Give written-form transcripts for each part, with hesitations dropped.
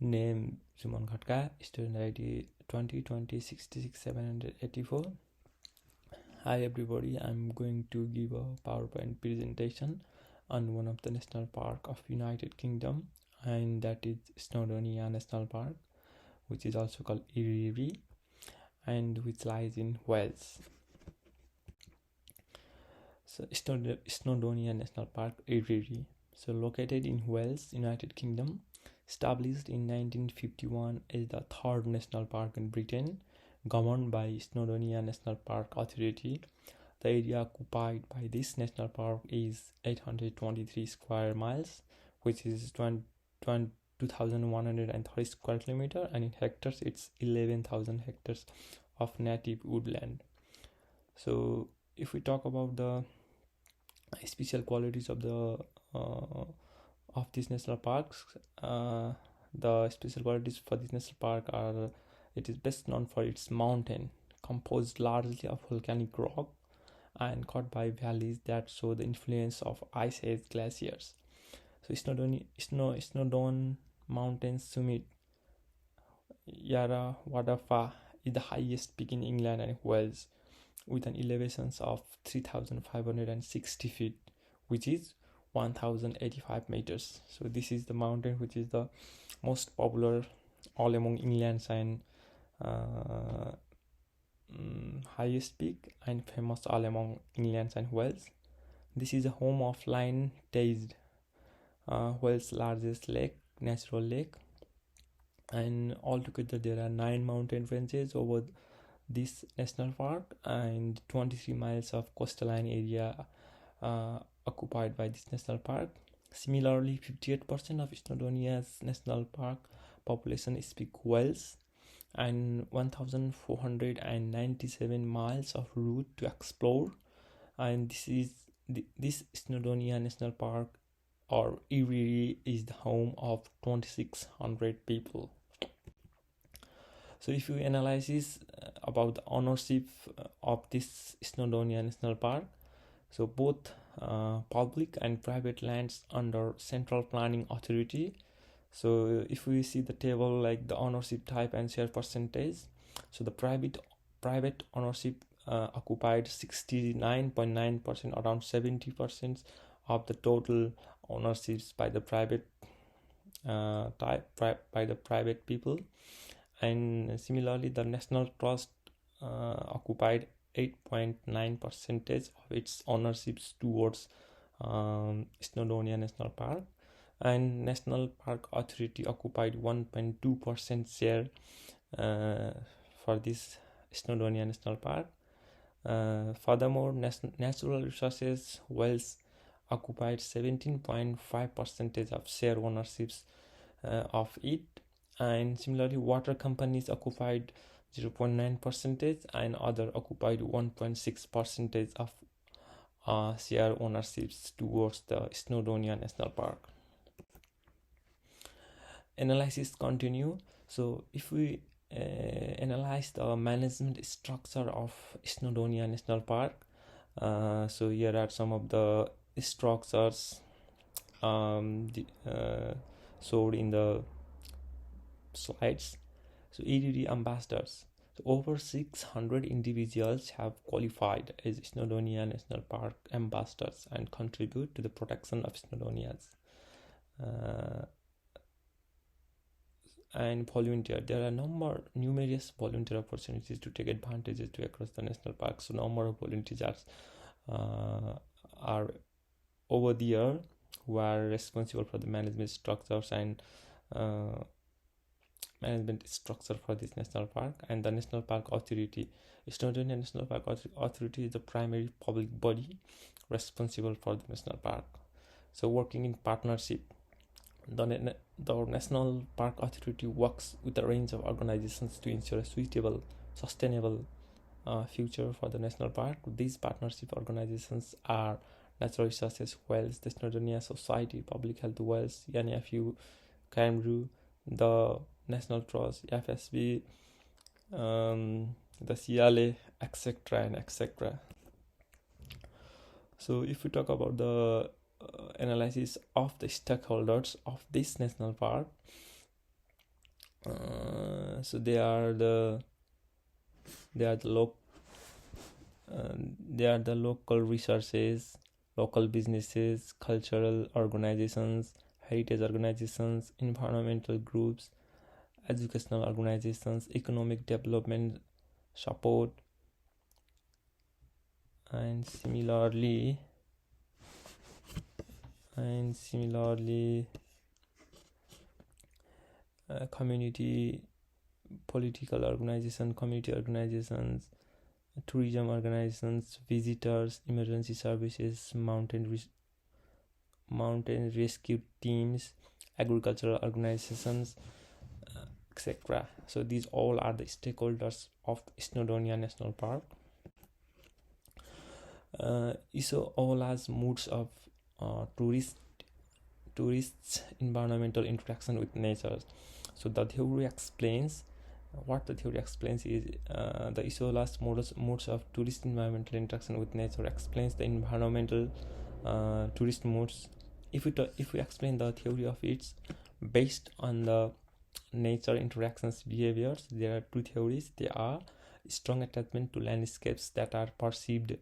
Name Suman Khadka, student ID 2020 Hi everybody, I'm going to give a PowerPoint presentation on one of the national park of United Kingdom, and that is Snowdonia National Park, which is also called Erie, and which lies in Wales. So Snowdonia National Park, Erie, so located in Wales, United Kingdom, established in 1951 is the third national park in Britain, governed by Snowdonia National Park Authority. The area occupied by this national park is 823 square miles, which is 2,130 square kilometers, and in hectares it's 11,000 hectares of native woodland. So if we talk about the special qualities of these national parks, the special qualities for this national park are: it is best known for its mountain, composed largely of volcanic rock and cut by valleys that show the influence of ice age glaciers. So Snowdon Mountain's summit, Yarra Wadafa, is the highest peak in England and Wales, with an elevation of 3,560 feet, which is 1,085 meters. So this is the mountain which is the most popular all among England's and highest peak, and famous all among England and Wales. This is a home of Lion Teide, Wales' largest natural lake, and altogether there are 9 mountain ranges over this national park and 23 miles of coastline area occupied by this national park. Similarly, 58% of Snowdonia's national park population speak Welsh, and 1,497 miles of route to explore. And this Snowdonia National Park, or Erie, is the home of 2,600 people. So if you analyze this about the ownership of this Snowdonia National Park, so both public and private lands under Central Planning Authority. So if we see the table like the ownership type and share percentage, so the private ownership occupied 69.9%, around 70% of the total ownerships by the private by the private people. And similarly, the National Trust occupied 8.9% of its ownerships towards Snowdonia National Park, and National Park Authority occupied 1.2% share for this Snowdonia National Park. Furthermore, natural resources Wales occupied 17.5% of share ownerships of it, and similarly water companies occupied 0.9% and other occupied 1.6% of share ownerships towards the Snowdonia National Park. Analysis continue. So if we analyze the management structure of Snowdonia National Park, so here are some of the structures showed in the slides. So EDD ambassadors. So over 600 individuals have qualified as Snowdonia National Park ambassadors and contribute to the protection of Snowdonias. And volunteer. There are numerous volunteer opportunities to take advantages to across the national park. So number of volunteers are over the year who are responsible for the management structures and management structure for this national park. And the National Park Authority, Snowdonia National Park Authority, is the primary public body responsible for the national park. So working in partnership, the National Park Authority works with a range of organizations to ensure a suitable, sustainable future for the national park. These partnership organizations are Natural Resources Wales, the Snowdonia Society, Public Health Wales, NFU, Camru, the National Trust, FSB, the CLA, etc. and etc. So if we talk about the analysis of the stakeholders of this national park, So they are the they are the local they are the local resources, local businesses, cultural organizations, heritage organizations, environmental groups, educational organizations, economic development support, and similarly community political organization, community organizations, tourism organizations, visitors, emergency services, mountain rescue teams, agricultural organizations, etc. So these all are the stakeholders of Snowdonia National Park. Isola's modes of tourists' environmental interaction with nature. So the theory explains what the theory explains is the Isola's modes of tourist environmental interaction with nature explains the environmental tourist modes. If we explain the theory of it based on the nature interactions behaviors, there are two theories. They are strong attachment to landscapes that are perceived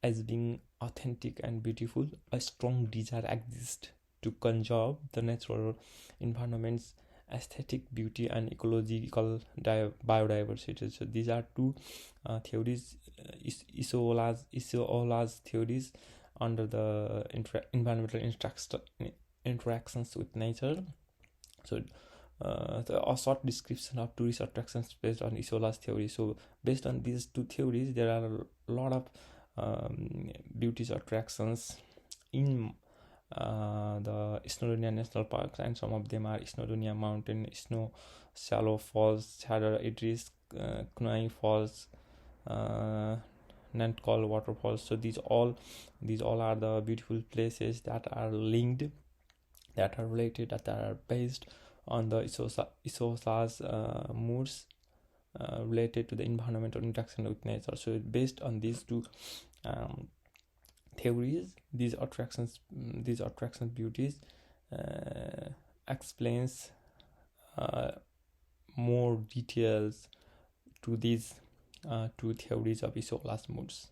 as being authentic and beautiful. A strong desire exists to conserve the natural environment's aesthetic beauty and ecological biodiversity. So these are two theories, Isola's theories under the environmental interactions with nature. So a short description of tourist attractions based on Isola's theory. So based on these two theories, there are a lot of beauty attractions in the Snowdonia National Park, and some of them are Snowdonia Mountain, Snow Shallow Falls, Chadar Idris, Kunai Falls, Nantkol Waterfalls. So these all are the beautiful places that are linked, that are related, that are based on the Isola's moods related to the environmental interaction with nature. So based on these two theories, these attraction beauties explains more details to these two theories of Isola's moods.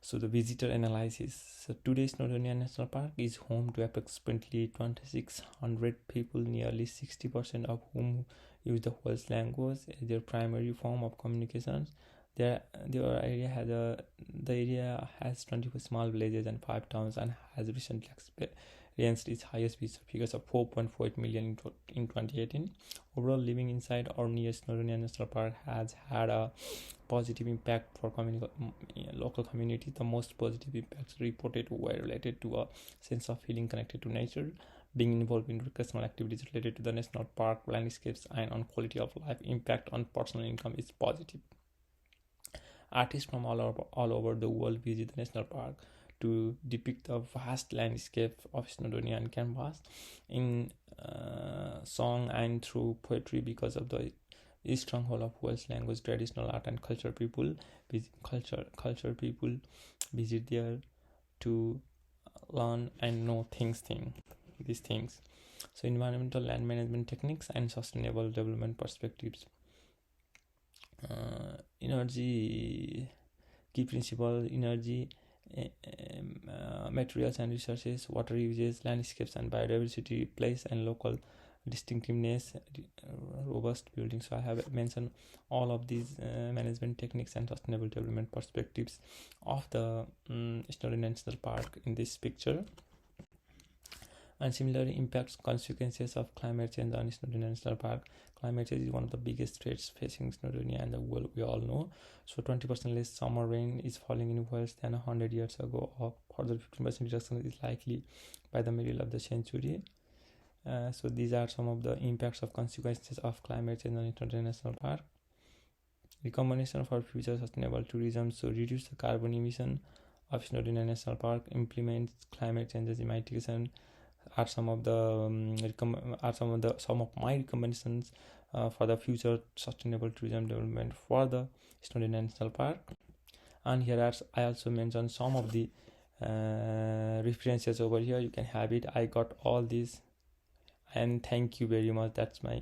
So the visitor analysis. So today's Snowdonia National Park is home to approximately 2,600 people, nearly 60% of whom use the Welsh language as their primary form of communications. The area has 24 small villages and 5 towns, and has recently experienced its highest visitor figures of 4.48 million in 2018. Overall, living inside or near Snowdonia National Park has had a positive impact for local community. The most positive impacts reported were related to a sense of feeling connected to nature, being involved in recreational activities related to the national park landscapes, and on quality of life. Impact on personal income is positive. Artists from all over the world visit the national park to depict the vast landscape of Snowdonia on canvas, in song and through poetry. Because of the stronghold of Welsh language, traditional art, and culture people visit there to learn and know these things. So environmental land management techniques and sustainable development perspectives. Energy key principle: energy, materials and resources, water uses, landscapes and biodiversity, place and local distinctiveness, robust buildings. So I have mentioned all of these management techniques and sustainable development perspectives of the Snowdonia National Park in this picture. And similarly, impacts, consequences of climate change on Snowdonia National Park. Climate change is one of the biggest threats facing Snowdonia and the world, we all know. So 20% less summer rain is falling in Wales than 100 years ago. A further 15% reduction is likely by the middle of the century. So these are some of the impacts of consequences of climate change on Snowdonia National Park. Recommendation for future sustainable tourism. So reduce the carbon emission of Snowdonia National Park, implement climate changes mitigation are some of my recommendations for the future sustainable tourism development for the Snowdonia National Park. And here I also mentioned some of the references over here. You can have it. I got all these and thank you very much. That's my